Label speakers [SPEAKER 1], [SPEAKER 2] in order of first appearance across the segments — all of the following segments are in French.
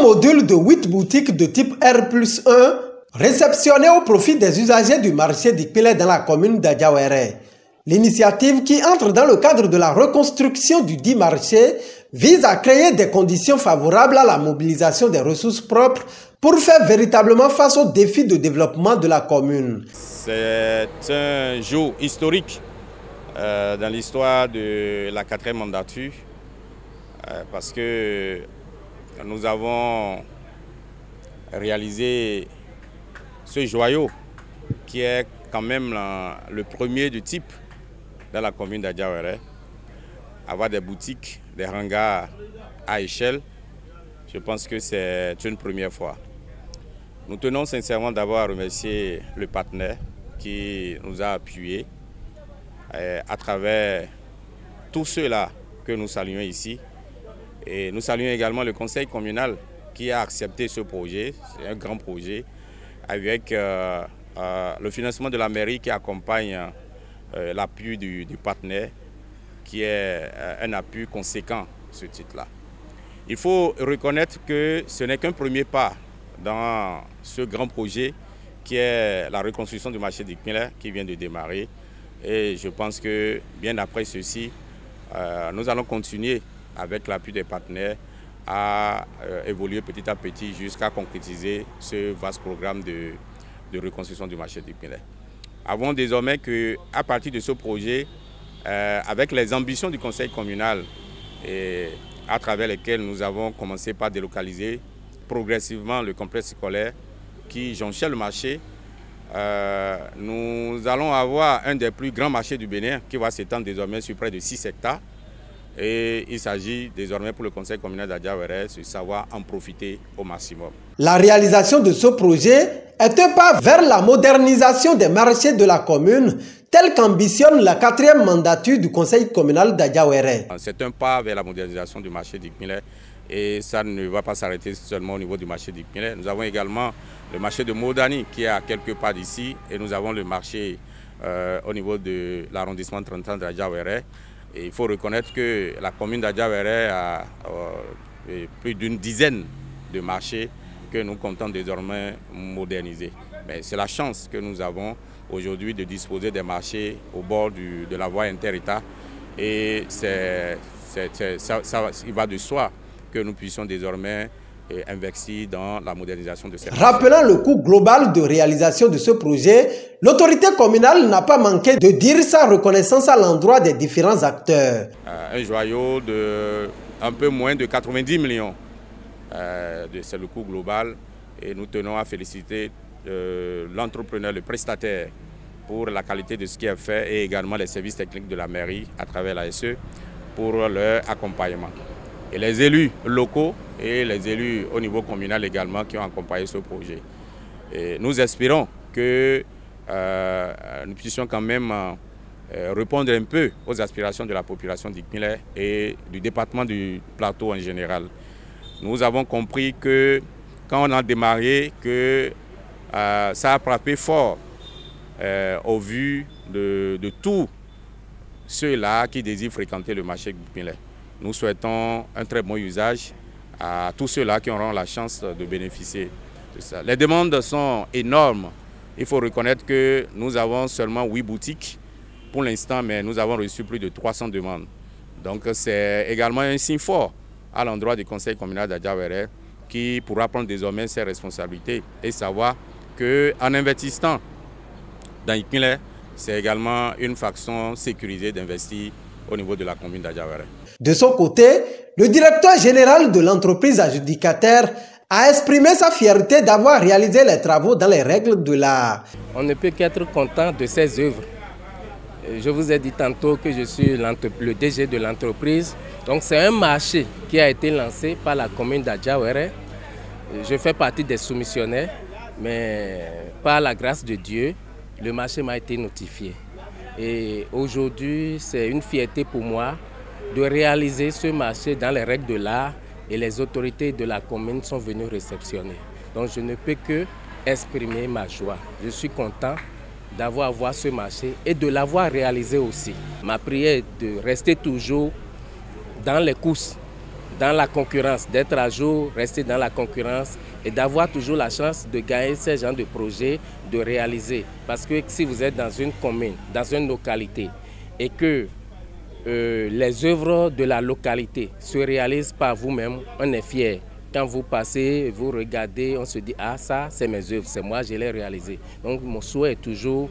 [SPEAKER 1] un module de 8 boutiques de type R+1 réceptionné au profit des usagers du marché d'Ikpilé dans la commune d'Adiawéré. L'initiative, qui entre dans le cadre de la reconstruction du dit marché, vise à créer des conditions favorables à la mobilisation des ressources propres pour faire véritablement face aux défis de développement de la commune.
[SPEAKER 2] C'est un jour historique dans l'histoire de la 4e mandature parce que nous avons réalisé ce joyau qui est quand même le premier du type dans la commune d'Adiawéré. Avoir des boutiques, des hangars à échelle, je pense que c'est une première fois. Nous tenons sincèrement d'abord à remercier le partenaire qui nous a appuyés à travers tous ceux-là que nous saluons ici. Et nous saluons également le conseil communal qui a accepté ce projet. C'est un grand projet avec le financement de la mairie qui accompagne l'appui du partenaire, qui est un appui conséquent ce titre-là. Il faut reconnaître que ce n'est qu'un premier pas dans ce grand projet qui est la reconstruction du marché d'Ikpilé qui vient de démarrer. Et je pense que bien après ceci, nous allons continuer avec l'appui des partenaires à évoluer petit à petit jusqu'à concrétiser ce vaste programme de reconstruction du marché d'Ikpilé. Avons désormais qu'à partir de ce projet, avec les ambitions du conseil communal et à travers lesquelles nous avons commencé par délocaliser progressivement le complexe scolaire qui jonchait le marché, nous allons avoir un des plus grands marchés du Bénin qui va s'étendre désormais sur près de 6 hectares. Et il s'agit désormais pour le conseil communal d'Adiawéré de savoir en profiter au maximum.
[SPEAKER 1] La réalisation de ce projet est un pas vers la modernisation des marchés de la commune, tel qu'ambitionne la 4e mandature du conseil communal d'Adiawéré.
[SPEAKER 2] C'est un pas vers la modernisation du marché d'Ikpilé et ça ne va pas s'arrêter seulement au niveau du marché d'Ikpilé. Nous avons également le marché de Modani qui est à quelques pas d'ici et nous avons le marché au niveau de l'arrondissement 30 ans d'Adiawéré. Et il faut reconnaître que la commune d'Adiawéré a plus d'une dizaine de marchés que nous comptons désormais moderniser. Mais c'est la chance que nous avons aujourd'hui de disposer des marchés au bord de la voie inter-État. Et il va de soi que nous puissions désormais investir dans la modernisation de ces marchés.
[SPEAKER 1] Rappelant le coût global de réalisation de ce projet, l'autorité communale n'a pas manqué de dire sa reconnaissance à l'endroit des différents acteurs.
[SPEAKER 2] Un joyau de un peu moins de 90 millions, c'est le coût global et nous tenons à féliciter l'entrepreneur, le prestataire pour la qualité de ce qui est fait et également les services techniques de la mairie à travers la SE pour leur accompagnement. Et les élus locaux et les élus au niveau communal également qui ont accompagné ce projet. Et nous espérons que nous puissions quand même répondre un peu aux aspirations de la population d'Ikpilé et du département du plateau en général. Nous avons compris que quand on a démarré, que ça a frappé fort au vu de tous ceux-là qui désirent fréquenter le marché d'Ikpilé. Nous souhaitons un très bon usage à tous ceux-là qui auront la chance de bénéficier de ça. Les demandes sont énormes. Il faut reconnaître que nous avons seulement 8 boutiques pour l'instant, mais nous avons reçu plus de 300 demandes. Donc c'est également un signe fort à l'endroit du conseil communal d'Adiawéré qui pourra prendre désormais ses responsabilités et savoir qu'en investissant dans Ikpilé, c'est également une façon sécurisée d'investir au niveau de la commune d'Adiawéré.
[SPEAKER 1] De son côté, le directeur général de l'entreprise adjudicataire a exprimé sa fierté d'avoir réalisé les travaux dans les règles de l'art.
[SPEAKER 3] On ne peut qu'être content de ces œuvres. Je vous ai dit tantôt que je suis le DG de l'entreprise. Donc c'est un marché qui a été lancé par la commune d'Adiawéré. Je fais partie des soumissionnaires, mais par la grâce de Dieu, le marché m'a été notifié. Et aujourd'hui, c'est une fierté pour moi de réaliser ce marché dans les règles de l'art et les autorités de la commune sont venues réceptionner. Donc je ne peux que exprimer ma joie. Je suis content d'avoir vu ce marché et de l'avoir réalisé aussi. Ma prière est de rester toujours dans les courses, dans la concurrence, d'être à jour, rester dans la concurrence et d'avoir toujours la chance de gagner ces genres de projets, de réaliser. Parce que si vous êtes dans une commune, dans une localité et que les œuvres de la localité se réalisent par vous-même, on est fier. Quand vous passez, vous regardez, on se dit « Ah, ça, c'est mes œuvres, c'est moi, je les réalisées ». Donc, mon souhait est toujours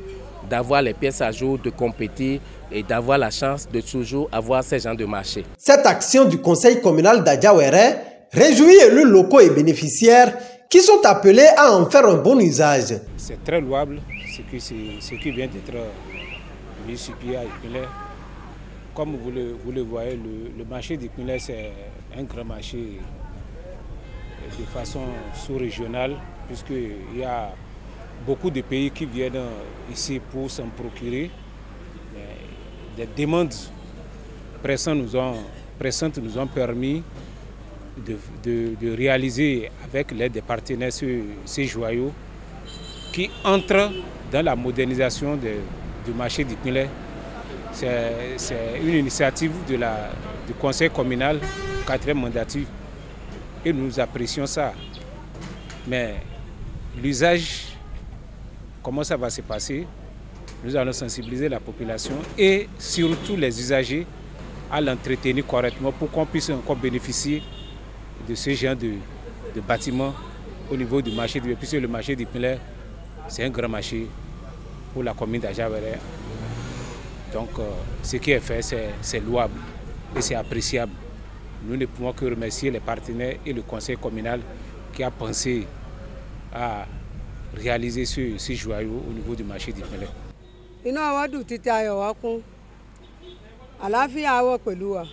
[SPEAKER 3] d'avoir les pièces à jour, de compétir et d'avoir la chance de toujours avoir ces gens de marché.
[SPEAKER 1] Cette action du conseil communal d'Adjawéré réjouit élus locaux et bénéficiaires qui sont appelés à en faire un bon usage.
[SPEAKER 4] C'est très louable ce qui vient d'être mis sur pied à Ipinlé. Comme vous le voyez, le marché d'Ipinlé, c'est un grand marché de façon sous-régionale, puisqu'il y a beaucoup de pays qui viennent ici pour s'en procurer. Des demandes pressantes nous ont permis de réaliser avec l'aide des partenaires ces joyaux qui entrent dans la modernisation du marché d'Ipinlé. C'est une initiative du conseil communal 4e mandature et nous apprécions ça. Mais l'usage, comment ça va se passer? Nous allons sensibiliser la population et surtout les usagers à l'entretenir correctement pour qu'on puisse encore bénéficier de ce genre de bâtiments au niveau du marché d'Ipinlé, puisque le marché d'Ipinlé, c'est un grand marché pour la commune d'Adjawéré. Donc ce qui est fait, c'est louable et c'est appréciable. Nous ne pouvons que remercier les partenaires et le conseil communal qui a pensé à réaliser ce joyau au niveau du marché d'Ipinlé.
[SPEAKER 5] Inú àwọn dùn títí ayọ̀ wá kún àlàáfíà wọ̀ pẹ̀lú wa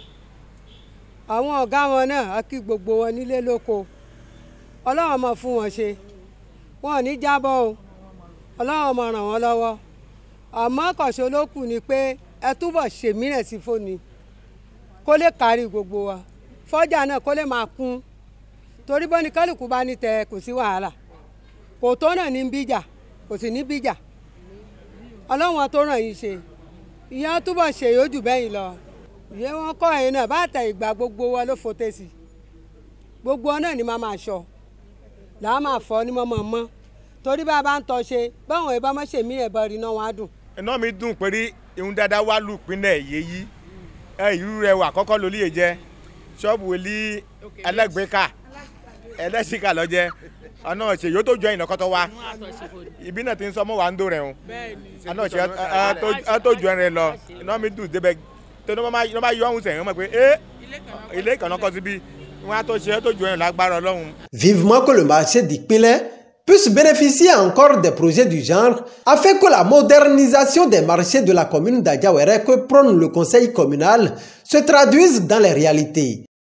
[SPEAKER 5] àwọn ọ̀gá wọn náà á kí gbogbo wọn nílé lóko Ọlọ́run máa fún wọn ṣe wọn ò ní jábọ́ o Ọlọ́run máa ràn wọ́n lọ́wọ́ àmọ́ kọ̀ṣe olókù ni pé ẹ túbọ̀ ṣèmíràn sí fóònù kó lè kárí gbogbo wa fọ́jà náà kó lè máa kún torí bó ní kálukú bá ní tẹ kò sí wàhálà kò tó náà ní bíjà kò sì ní bíjà Ọlọ́run tó ràn yín ṣe ìyẹn túbọ̀ ṣe yóò jù bẹ́yìn lọ ìyẹn wọn kọ́ ẹ̀yìn náà bá tẹ ìgbà gbogbo wa ló fòtẹ́ sí gbogbo náà ni máa ṣọ làá máa fọ ní mọ́mọ́ mọ́ torí bá a bá ń tọ́ ṣe báwọn ẹ̀ bá má ṣe mí ẹ̀ bọ́ rí náà wọ́n á dùn.
[SPEAKER 6] Iná mi dùn pé ihun dáadáa wá lù pínlẹ̀ yéyí irú rẹ̀ wà kọ́kọ́ lórí èjẹ́ ṣọ́ọ̀bù wòlí ẹlẹ́gbẹ́ká ẹlẹ́sìnká lọ́jẹ́ ọ̀nà ọ̀sẹ̀ yóò tó jọ ìnàkọ́tọ̀ wa ibi náà ti ń sọ mọ́ wa ń dó rẹ̀ hùn ọ̀nà ọ̀sẹ̀ tó jọ rẹ̀ lọ iná mi dùn débẹ̀ tó ní wọ́n bá yọ ọ̀hún sẹ̀yìn wọ́n mọ̀ pé ilé ìkànnà kọ́ síbi wọ́n á tó ṣe tó jọ rẹ̀ lágbára Ọlọ́run.
[SPEAKER 1] Vivement que le marché d'Ipinlé puisse bénéficier encore des projets du genre afin que la modernisation des marchés de la commune d'Adjawéré que prône le conseil communal se traduise dans les réalités.